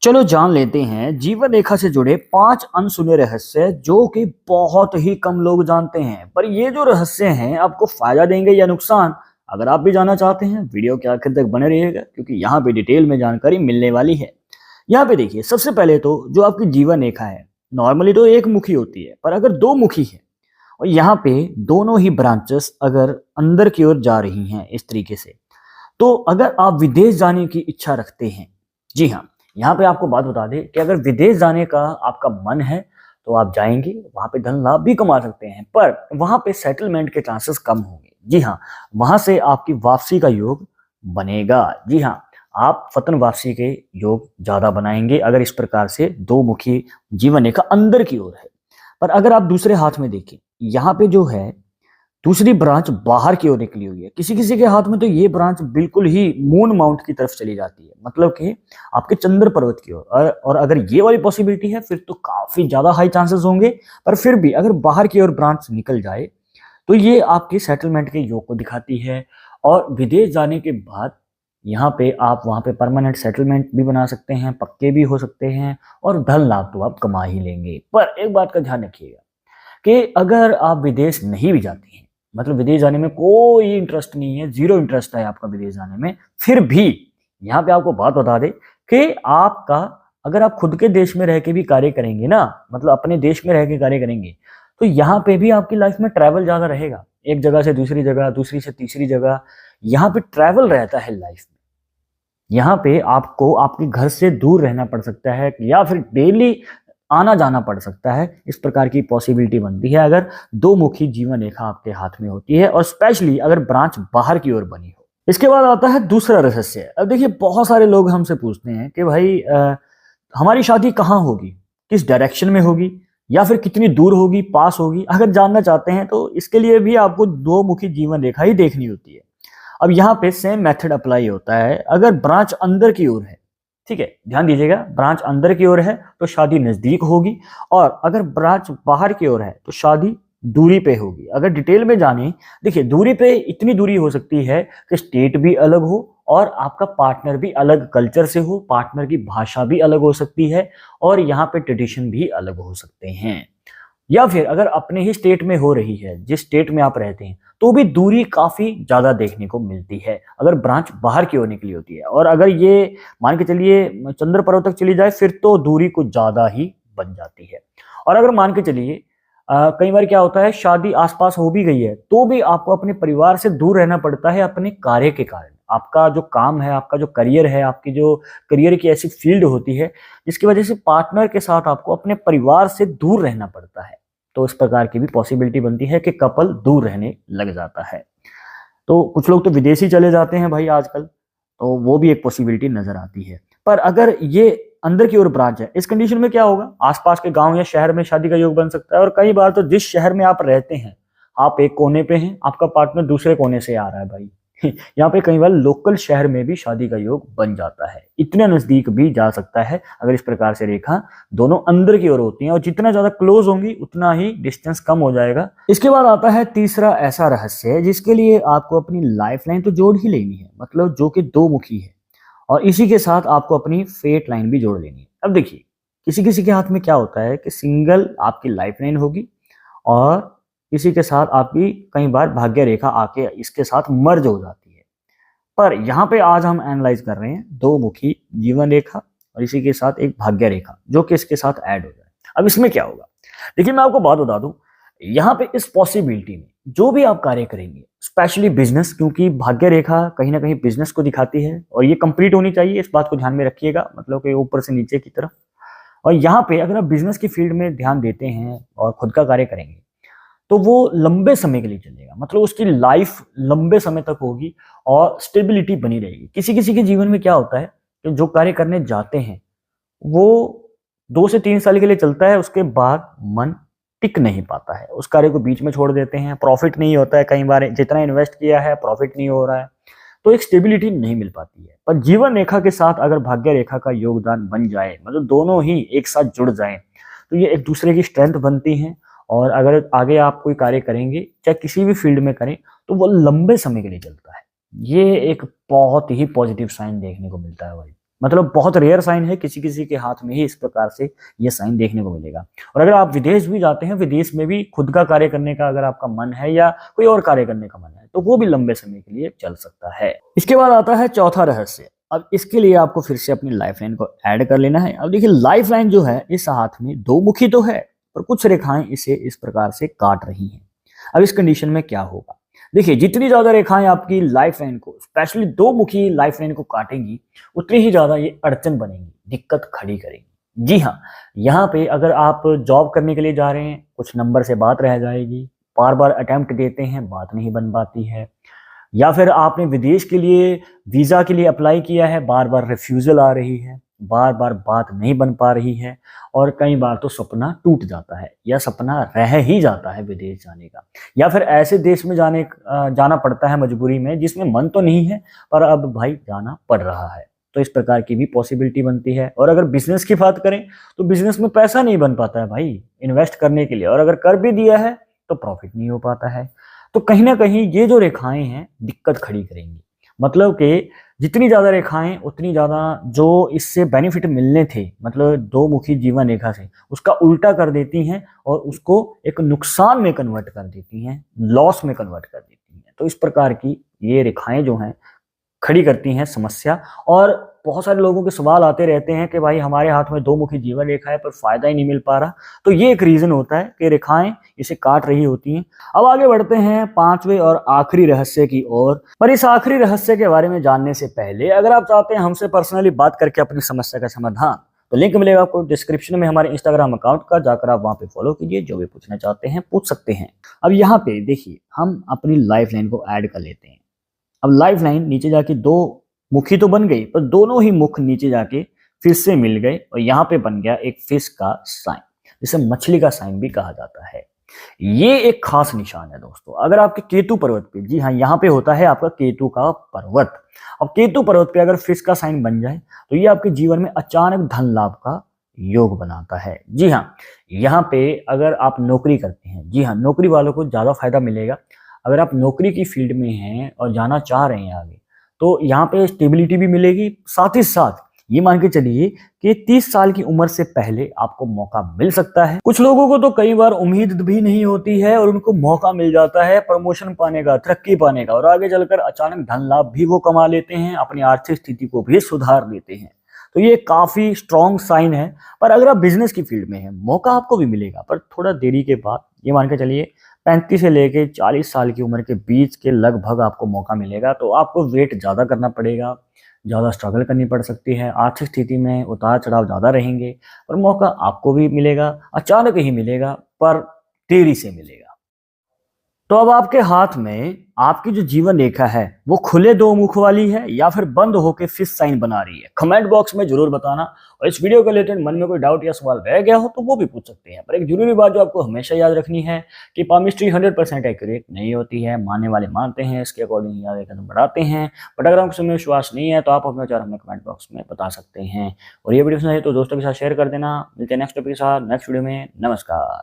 चलो जान लेते हैं जीवन रेखा से जुड़े 5 अनसुने रहस्य जो कि बहुत ही कम लोग जानते हैं। पर ये जो रहस्य हैं आपको फायदा देंगे या नुकसान, अगर आप भी जानना चाहते हैं वीडियो के आखिर तक बने रहिएगा क्योंकि यहाँ पे डिटेल में जानकारी मिलने वाली है। यहाँ पे देखिए, सबसे पहले तो जो आपकी जीवन रेखा है नॉर्मली तो एक मुखी होती है, पर अगर दो मुखी है और यहाँ पे दोनों ही ब्रांचेस अगर अंदर की ओर जा रही हैं इस तरीके से, तो अगर आप विदेश जाने की इच्छा रखते हैं, जी हाँ, यहाँ पे आपको बात बता दें कि अगर विदेश जाने का आपका मन है तो आप जाएंगे, वहां पे धन लाभ भी कमा सकते हैं, पर वहां पे सेटलमेंट के चांसेस कम होंगे। जी हाँ, वहां से आपकी वापसी का योग बनेगा। जी हाँ, आप वतन वापसी के योग ज्यादा बनाएंगे अगर इस प्रकार से दो मुखी जीवन रेखा अंदर की ओर है। पर अगर आप दूसरे हाथ में देखें, यहाँ पे जो है दूसरी ब्रांच बाहर की ओर निकली हुई है। किसी किसी के हाथ में तो ये ब्रांच बिल्कुल ही मून माउंट की तरफ चली जाती है, मतलब कि आपके चंद्र पर्वत की ओर। और अगर ये वाली पॉसिबिलिटी है फिर तो काफी ज्यादा हाई चांसेस होंगे। पर फिर भी अगर बाहर की ओर ब्रांच निकल जाए तो ये आपके सेटलमेंट के योग को दिखाती है। और विदेश जाने के बाद यहाँ पे आप वहाँ पे परमानेंट सेटलमेंट भी बना सकते हैं, पक्के भी हो सकते हैं, और धन लाभ तो आप कमा ही लेंगे। पर एक बात का ध्यान रखिएगा कि अगर आप विदेश नहीं भी जाते हैं, मतलब विदेश जाने में कोई इंटरेस्ट नहीं है, जीरो इंटरेस्ट है आपका विदेश जाने में, फिर भी यहाँ पे आपको बात बता दे कि आपका अगर आप खुद के देश में रह के भी कार्य करेंगे ना, मतलब अपने देश में रह के कार्य करेंगे, तो यहाँ पे भी आपकी लाइफ में ट्रैवल ज्यादा रहेगा। एक जगह से दूसरी जगह, दूसरी से तीसरी जगह, यहाँ पे ट्रैवल रहता है लाइफ में। यहाँ पे आपको आपके घर से दूर रहना पड़ सकता है या फिर डेली आना जाना पड़ सकता है। इस प्रकार की पॉसिबिलिटी बनती है अगर दो मुखी जीवन रेखा आपके हाथ में होती है, और स्पेशली अगर ब्रांच बाहर की ओर बनी हो। इसके बाद आता है दूसरा रहस्य। अब देखिए, बहुत सारे लोग हमसे पूछते हैं कि भाई हमारी शादी कहाँ होगी, किस डायरेक्शन में होगी, या फिर कितनी दूर होगी, पास होगी। अगर जानना चाहते हैं तो इसके लिए भी आपको दो मुखी जीवन रेखा ही देखनी होती है। अब यहाँ पे सेम मेथड अप्लाई होता है अगर ब्रांच अंदर की ओर है। ठीक है, ध्यान दीजिएगा, ब्रांच अंदर की ओर है तो शादी नजदीक होगी, और अगर ब्रांच बाहर की ओर है तो शादी दूरी पे होगी। अगर डिटेल में जाने, देखिए दूरी पे इतनी दूरी हो सकती है कि स्टेट भी अलग हो और आपका पार्टनर भी अलग कल्चर से हो, पार्टनर की भाषा भी अलग हो सकती है, और यहाँ पे ट्रेडिशन भी अलग हो सकते हैं। या फिर अगर अपने ही स्टेट में हो रही है, जिस स्टेट में आप रहते हैं, तो भी दूरी काफी ज्यादा देखने को मिलती है अगर ब्रांच बाहर की ओर निकली होती है। और अगर ये मान के चलिए चंद्र पर्वत तक चली जाए फिर तो दूरी कुछ ज्यादा ही बन जाती है। और अगर मान के चलिए कई बार क्या होता है, शादी आसपास हो भी गई है तो भी आपको अपने परिवार से दूर रहना पड़ता है अपने कार्य के कारण। आपका जो काम है, आपका जो करियर है, आपकी जो करियर की ऐसी फील्ड होती है जिसकी वजह से पार्टनर के साथ आपको अपने परिवार से दूर रहना पड़ता है। तो इस प्रकार की भी पॉसिबिलिटी बनती है कि कपल दूर रहने लग जाता है। तो कुछ लोग तो विदेशी चले जाते हैं भाई आजकल, तो वो भी एक पॉसिबिलिटी नजर आती है। पर अगर ये अंदर की ओर ब्रांच है, इस कंडीशन में क्या होगा, आसपास के गांव या शहर में शादी का योग बन सकता है। और कई बार तो जिस शहर में आप रहते हैं, आप एक कोने पे हैं, आपका पार्टनर दूसरे कोने से आ रहा है भाई यहाँ पे कई बार लोकल शहर में भी शादी का योग बन जाता है। इतने नजदीक भी जा सकता है अगर इस प्रकार से रेखा दोनों अंदर की ओर होती हैं, और जितना ज्यादा क्लोज होंगी उतना ही डिस्टेंस कम हो जाएगा। इसके बाद आता है तीसरा ऐसा रहस्य जिसके लिए आपको अपनी लाइफ लाइन तो जोड़ ही लेनी है, मतलब जो कि दो मुखी है, और इसी के साथ आपको अपनी फेट लाइन भी जोड़ लेनी है। अब देखिए, किसी किसी के हाथ में क्या होता है कि सिंगल आपकी लाइफ लाइन होगी, और किसी के साथ आपकी कई बार भाग्य रेखा आके इसके साथ मर्ज हो जाती है। पर यहाँ पे आज हम एनालाइज कर रहे हैं दो मुखी जीवन रेखा और इसी के साथ एक भाग्य रेखा जो कि इसके साथ ऐड हो जाए। अब इसमें क्या होगा, देखिए मैं आपको बात बता दूं, यहाँ पे इस पॉसिबिलिटी में जो भी आप कार्य करेंगे, स्पेशली बिजनेस, क्योंकि भाग्य रेखा कहीं ना कहीं बिजनेस को दिखाती है और ये कंप्लीट होनी चाहिए, इस बात को ध्यान में रखिएगा, मतलब कि ऊपर से नीचे की तरफ। और यहाँ पे अगर आप बिजनेस की फील्ड में ध्यान देते हैं और खुद का कार्य करेंगे तो वो लंबे समय के लिए चलेगा, मतलब उसकी लाइफ लंबे समय तक होगी और स्टेबिलिटी बनी रहेगी। किसी किसी के जीवन में क्या होता है कि जो कार्य करने जाते हैं वो 2 से 3 साल के लिए चलता है, उसके बाद मन टिक नहीं पाता है, उस कार्य को बीच में छोड़ देते हैं, प्रॉफिट नहीं होता है, कई बार जितना इन्वेस्ट किया है प्रॉफिट नहीं हो रहा है, तो एक स्टेबिलिटी नहीं मिल पाती है। पर जीवन रेखा के साथ अगर भाग्य रेखा का योगदान बन जाए, मतलब दोनों ही एक साथ जुड़ जाए, तो ये एक दूसरे की स्ट्रेंथ बनती हैं। और अगर आगे आप कोई कार्य करेंगे, चाहे किसी भी फील्ड में करें, तो वो लंबे समय के लिए चलता है। ये एक बहुत ही पॉजिटिव साइन देखने को मिलता है भाई। मतलब बहुत रेयर साइन है, किसी किसी के हाथ में ही इस प्रकार से ये साइन देखने को मिलेगा। और अगर आप विदेश भी जाते हैं, विदेश में भी खुद का कार्य करने का अगर आपका मन है या कोई और कार्य करने का मन है तो वो भी लंबे समय के लिए चल सकता है। इसके बाद आता है चौथा रहस्य। अब इसके लिए आपको फिर से अपनी लाइफ लाइन को ऐड कर लेना है। अब देखिए, लाइफ लाइन जो है इस हाथ में दो मुखी तो है, पर कुछ रेखाएं इसे इस प्रकार से काट रही हैं। अब इस कंडीशन में क्या होगा? देखिए, जितनी ज्यादा रेखाएं आपकी लाइफ लाइन को, स्पेशली दो मुखी लाइफ लाइन को काटेंगी, उतनी ही ज्यादा ये अड़चन बनेगी, दिक्कत खड़ी करेगी। जी हाँ, यहाँ पे अगर आप जॉब करने के लिए जा रहे हैं, कुछ नंबर से बात रह जाएगी, बार बार अटेम्प्ट देते हैं, बात नहीं बन पाती है। या फिर आपने विदेश के लिए वीजा के लिए अप्लाई किया है, बार बार रिफ्यूजल आ रही है, बार बार बात नहीं बन पा रही है, और कई बार तो सपना टूट जाता है या सपना रह ही जाता है विदेश जाने का। या फिर ऐसे देश में जाना पड़ता है मजबूरी में, जिसमें मन तो नहीं है पर अब भाई जाना पड़ रहा है। तो इस प्रकार की भी पॉसिबिलिटी बनती है। और अगर बिजनेस की बात करें तो बिजनेस में पैसा नहीं बन पाता है भाई इन्वेस्ट करने के लिए, और अगर कर भी दिया है तो प्रॉफिट नहीं हो पाता है। तो कहीं ना कहीं ये जो रेखाएं हैं दिक्कत खड़ी करेंगी। मतलब कि जितनी ज्यादा रेखाएं उतनी ज्यादा जो इससे बेनिफिट मिलने थे, मतलब दो मुखी जीवन रेखा से, उसका उल्टा कर देती हैं और उसको एक नुकसान में कन्वर्ट कर देती हैं, लॉस में कन्वर्ट कर देती हैं। तो इस प्रकार की ये रेखाएं जो हैं खड़ी करती हैं समस्या। और बहुत सारे लोगों के सवाल आते रहते हैं कि भाई हमारे हाथ में दो मुखी जीवन रेखा है पर फायदा ही नहीं मिल पा रहा। तो ये एक रीजन होता है कि रेखाएं इसे काट रही होती हैं। अब आगे बढ़ते हैं पांचवें और आखिरी रहस्य की ओर। पर इस आखिरी रहस्य के बारे में जानने से पहले अगर आप चाहते हैं हमसे पर्सनली बात करके अपनी समस्या का समाधान, तो लिंक मिलेगा आपको डिस्क्रिप्शन में हमारे इंस्टाग्राम अकाउंट का, जाकर आप वहां पे फॉलो कीजिए, जो भी पूछना चाहते हैं पूछ सकते हैं। अब यहाँ पे देखिए, हम अपनी लाइफ लाइन को ऐड कर लेते हैं। अब लाइफ लाइन नीचे जाके दो मुखी तो बन गई, पर दोनों ही मुख नीचे जाके फिर से मिल गए और यहाँ पे बन गया एक फिश का साइन, जिसे मछली का साइन भी कहा जाता है। ये एक खास निशान है दोस्तों। अगर आपके केतु पर्वत पे, जी हाँ, यहाँ पे होता है आपका केतु का पर्वत। अब केतु पर्वत पे अगर फिश का साइन बन जाए तो ये आपके जीवन में अचानक धन लाभ का योग बनाता है। जी हाँ, यहाँ पे अगर आप नौकरी करते हैं, जी हाँ, नौकरी वालों को ज्यादा फायदा मिलेगा। अगर आप नौकरी की फील्ड में हैं और जाना चाह रहे हैं आगे, तो यहाँ पे स्टेबिलिटी भी मिलेगी। साथ ही साथ ये मान के चलिए कि 30 साल की उम्र से पहले आपको मौका मिल सकता है। कुछ लोगों को तो कई बार उम्मीद भी नहीं होती है और उनको मौका मिल जाता है प्रमोशन पाने का, तरक्की पाने का, और आगे चलकर अचानक धन लाभ भी वो कमा लेते हैं, अपनी आर्थिक स्थिति को भी सुधार लेते हैं। तो ये काफी स्ट्रॉन्ग साइन है। पर अगर आप बिजनेस की फील्ड में हैं, मौका आपको भी मिलेगा, पर थोड़ा देरी के बाद। ये मान के चलिए 35 से लेके 40 साल की उम्र के बीच के लगभग आपको मौका मिलेगा। तो आपको वेट ज़्यादा करना पड़ेगा, ज़्यादा स्ट्रगल करनी पड़ सकती है, आर्थिक स्थिति में उतार चढ़ाव ज़्यादा रहेंगे, पर मौका आपको भी मिलेगा, अचानक ही मिलेगा, पर देरी से मिलेगा। तो अब आपके हाथ में आपकी जो जीवन रेखा है वो खुले दो मुख वाली है या फिर बंद होकर फिश साइन बना रही है? कमेंट बॉक्स में जरूर बताना। और इस वीडियो को रिलेटेड मन में कोई डाउट या सवाल रह गया हो तो वो भी पूछ सकते हैं। पर एक जरूरी बात जो आपको हमेशा याद रखनी है कि पामिस्ट्री 100% एक्यूरेट नहीं होती है। मानने वाले मानते हैं, इसके अकॉर्डिंग आगे कदम बढ़ाते हैं। बट अगर आपको समय विश्वास नहीं है तो आप अपने विचार हमें कमेंट बॉक्स में बता सकते हैं। और ये वीडियो सुना है तो दोस्तों के साथ शेयर कर देना। मिलते हैं नेक्स्ट टॉपिक के साथ नेक्स्ट वीडियो में। नमस्कार।